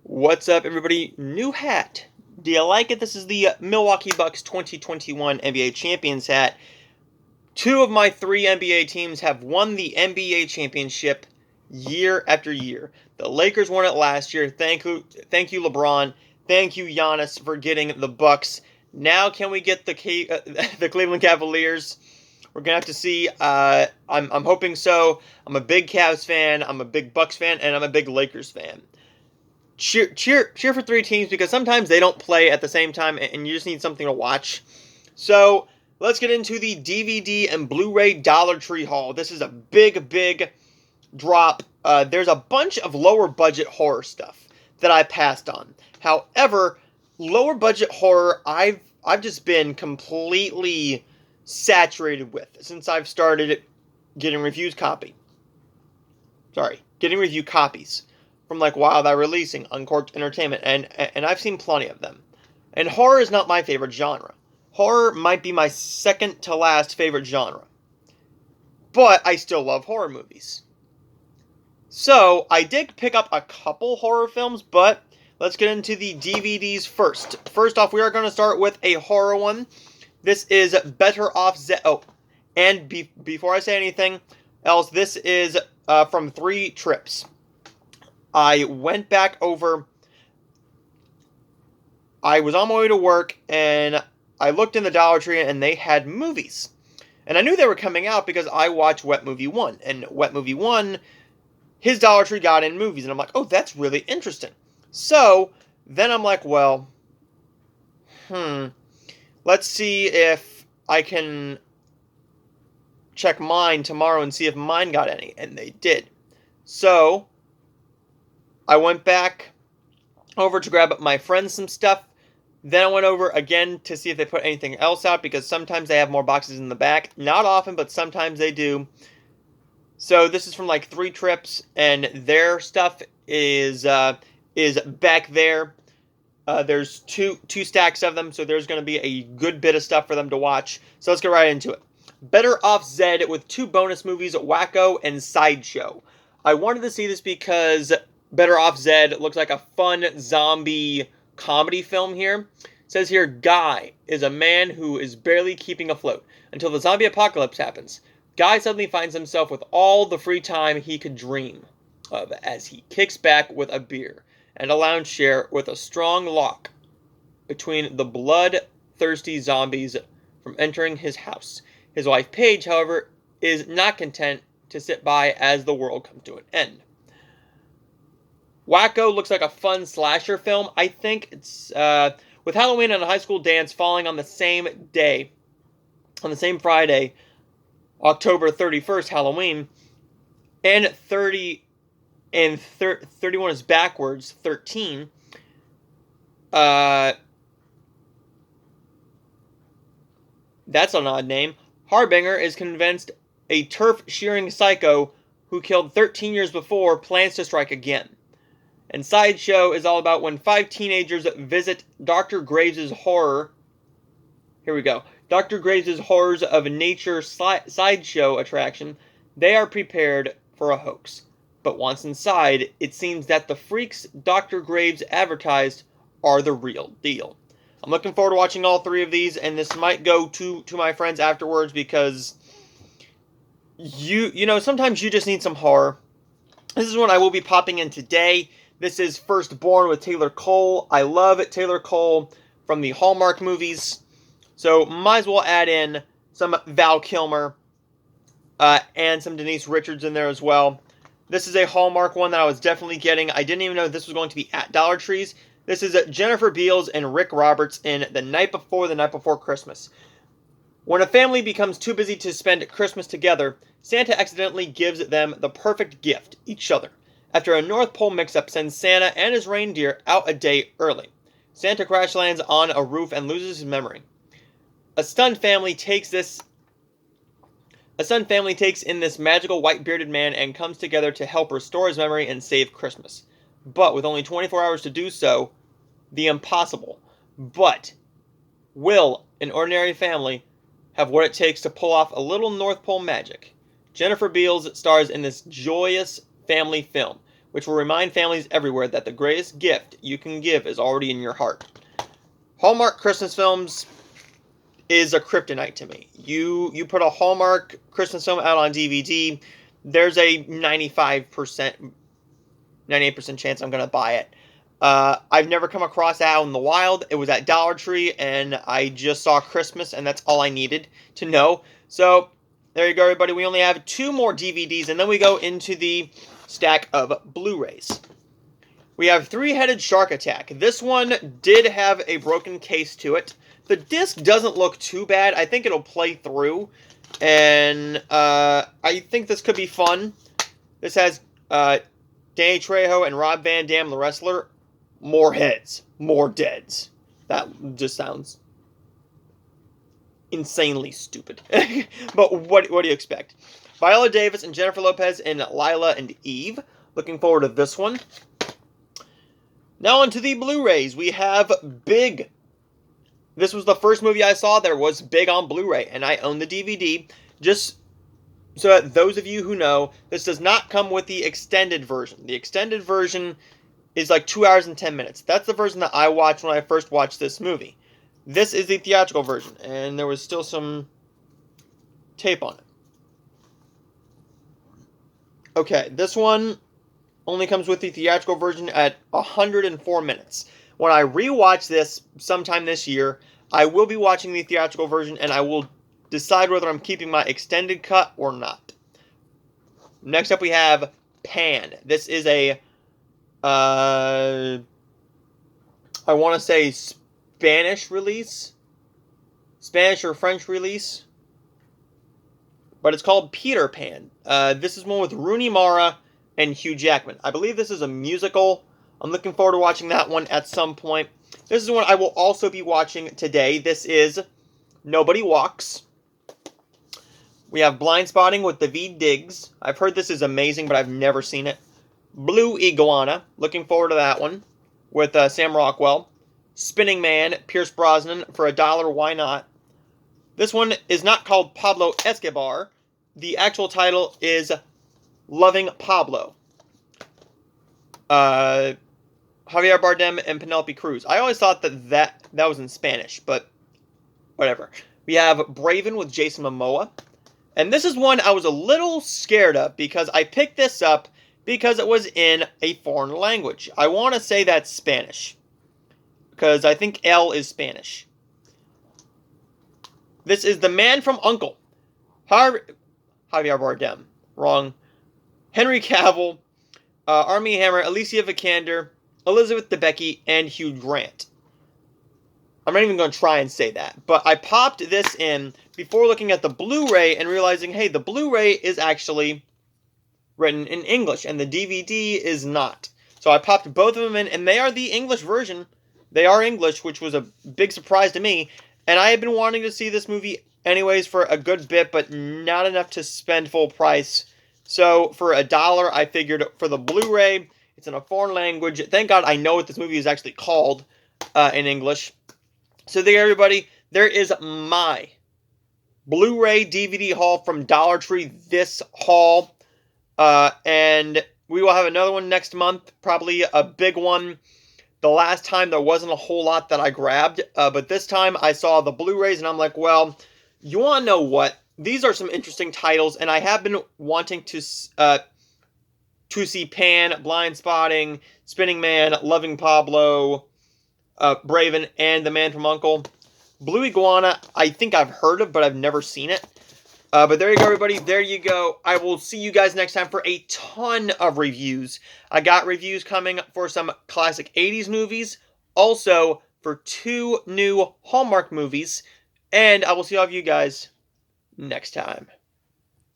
What's up, everybody? New hat. Do you like it? This is the Milwaukee Bucks 2021 NBA Champions hat. Two of my three NBA teams have won the NBA championship year after year. The Lakers won it last year. Thank you, LeBron. Thank you, Giannis, for getting the Bucks. Now, can we get the Cleveland Cavaliers? We're gonna have to see. I'm hoping so. I'm a big Cavs fan. I'm a big Bucks fan, and I'm a big Lakers fan. Cheer for three teams because sometimes they don't play at the same time and you just need something to watch. So let's get into the DVD and Blu-ray Dollar Tree haul. This is a big drop. There's a bunch of lower budget horror stuff that I passed on. However, lower budget horror I've just been completely saturated with since I've started getting review copies from like Wild Eye Releasing, Uncorked Entertainment, and I've seen plenty of them. And horror is not my favorite genre. Horror might be my second to last favorite genre. But I still love horror movies. So, I did pick up a couple horror films, but let's get into the DVDs first. First off, we are going to start with a horror one. This is Better Off Zed. Oh, and before I say anything else, this is from 3 Trips. I went back over, I was on my way to work, and I looked in the Dollar Tree, and they had movies. And I knew they were coming out because I watched Wet Movie 1. And Wet Movie 1, his Dollar Tree got in movies. And I'm like, oh, that's really interesting. So, then I'm like, well, let's see if I can check mine tomorrow and see if mine got any. And they did. So I went back over to grab my friends some stuff. Then I went over again to see if they put anything else out because sometimes they have more boxes in the back. Not often, but sometimes they do. So this is from like 3 Trips, and their stuff is back there. There's two stacks of them, so there's going to be a good bit of stuff for them to watch. So let's get right into it. Better Off Zed with 2 bonus movies, Wacko and Sideshow. I wanted to see this because Better Off Zed looks like a fun zombie comedy film here. It says here, Guy is a man who is barely keeping afloat until the zombie apocalypse happens. Guy suddenly finds himself with all the free time he could dream of as he kicks back with a beer and a lounge chair with a strong lock between the bloodthirsty zombies from entering his house. His wife Paige, however, is not content to sit by as the world comes to an end. Wacko looks like a fun slasher film. I think it's with Halloween and a high school dance falling on the same day, on the same Friday, October 31st, Halloween, and 31 is backwards, 13. That's an odd name. Harbinger is convinced a turf-shearing psycho who killed 13 years before plans to strike again. And Sideshow is all about when 5 teenagers visit Dr. Graves' horror. Here we go. Dr. Graves' horrors of nature sideshow attraction. They are prepared for a hoax. But once inside, it seems that the freaks Dr. Graves advertised are the real deal. I'm looking forward to watching all 3 of these, and this might go to my friends afterwards because you know, sometimes you just need some horror. This is one I will be popping in today. This is Firstborn with Taylor Cole. I love Taylor Cole from the Hallmark movies. So might as well add in some Val Kilmer and some Denise Richards in there as well. This is a Hallmark one that I was definitely getting. I didn't even know this was going to be at Dollar Trees. This is Jennifer Beals and Rick Roberts in The Night Before Christmas. When a family becomes too busy to spend Christmas together, Santa accidentally gives them the perfect gift, each other. After a North Pole mix-up sends Santa and his reindeer out a day early. Santa crash lands on a roof and loses his memory. A stunned family takes in this magical white-bearded man and comes together to help restore his memory and save Christmas. But with only 24 hours to do so, the impossible. But will an ordinary family have what it takes to pull off a little North Pole magic? Jennifer Beals stars in this joyous family film, which will remind families everywhere that the greatest gift you can give is already in your heart. Hallmark Christmas films is a kryptonite to me. You put a Hallmark Christmas film out on DVD, there's a 98% chance I'm going to buy it. I've never come across that out in the wild. It was at Dollar Tree, and I just saw Christmas, and that's all I needed to know. So, there you go, everybody. We only have 2 more DVDs, and then we go into the stack of Blu-rays. We have Three-Headed Shark Attack. This one did have a broken case to it. The disc doesn't look too bad. I think it'll play through, and I think this could be fun. This has Danny Trejo and Rob Van Dam, the wrestler. More heads, more deads. That just sounds insanely stupid. But what do you expect? Viola Davis and Jennifer Lopez in Lila and Eve. Looking forward to this one. Now onto the Blu-rays. We have Big. This was the first movie I saw that was Big on Blu-ray, and I own the DVD. Just so that those of you who know, this does not come with the extended version. The extended version is like 2 hours and 10 minutes. That's the version that I watched when I first watched this movie. This is the theatrical version, and there was still some tape on it. Okay, this one only comes with the theatrical version at 104 minutes. When I rewatch this sometime this year, I will be watching the theatrical version, and I will decide whether I'm keeping my extended cut or not. Next up we have Pan. This is a I want to say Spanish release. Spanish or French release. But it's called Peter Pan. This is one with Rooney Mara and Hugh Jackman. I believe this is a musical. I'm looking forward to watching that one at some point. This is one I will also be watching today. This is Nobody Walks. We have Blind Spotting with Daveed Diggs. I've heard this is amazing, but I've never seen it. Blue Iguana. Looking forward to that one. With Sam Rockwell. Spinning Man, Pierce Brosnan. For $1, why not? This one is not called Pablo Escobar. The actual title is Loving Pablo. Javier Bardem and Penelope Cruz. I always thought that was in Spanish, but whatever. We have Braven with Jason Momoa. And this is one I was a little scared of because I picked this up because it was in a foreign language. I want to say that's Spanish, because I think L is Spanish. This is The Man from U.N.C.L.E. Javier Bardem. Wrong. Henry Cavill, Armie Hammer, Alicia Vikander, Elizabeth Debicki, and Hugh Grant. I'm not even going to try and say that. But I popped this in before looking at the Blu-ray and realizing, hey, the Blu-ray is actually written in English, and the DVD is not. So I popped both of them in, and they are the English version. They are English, which was a big surprise to me. And I had been wanting to see this movie anyways for a good bit, but not enough to spend full price. So for $1, I figured for the Blu-ray, it's in a foreign language. Thank God I know what this movie is actually called in English. So there, everybody, there is my Blu-ray DVD haul from Dollar Tree this haul. And we will have another one next month, probably a big one. The last time there wasn't a whole lot that I grabbed, but this time I saw the Blu-rays and I'm like, well, you want to know what? These are some interesting titles, and I have been wanting to see Pan, Blind Spotting, Spinning Man, Loving Pablo, Braven, and The Man from U.N.C.L.E. Blue Iguana, I think I've heard of, but I've never seen it. But there you go, everybody. There you go. I will see you guys next time for a ton of reviews. I got reviews coming for some classic 80s movies, also for 2 new Hallmark movies, and I will see all of you guys next time.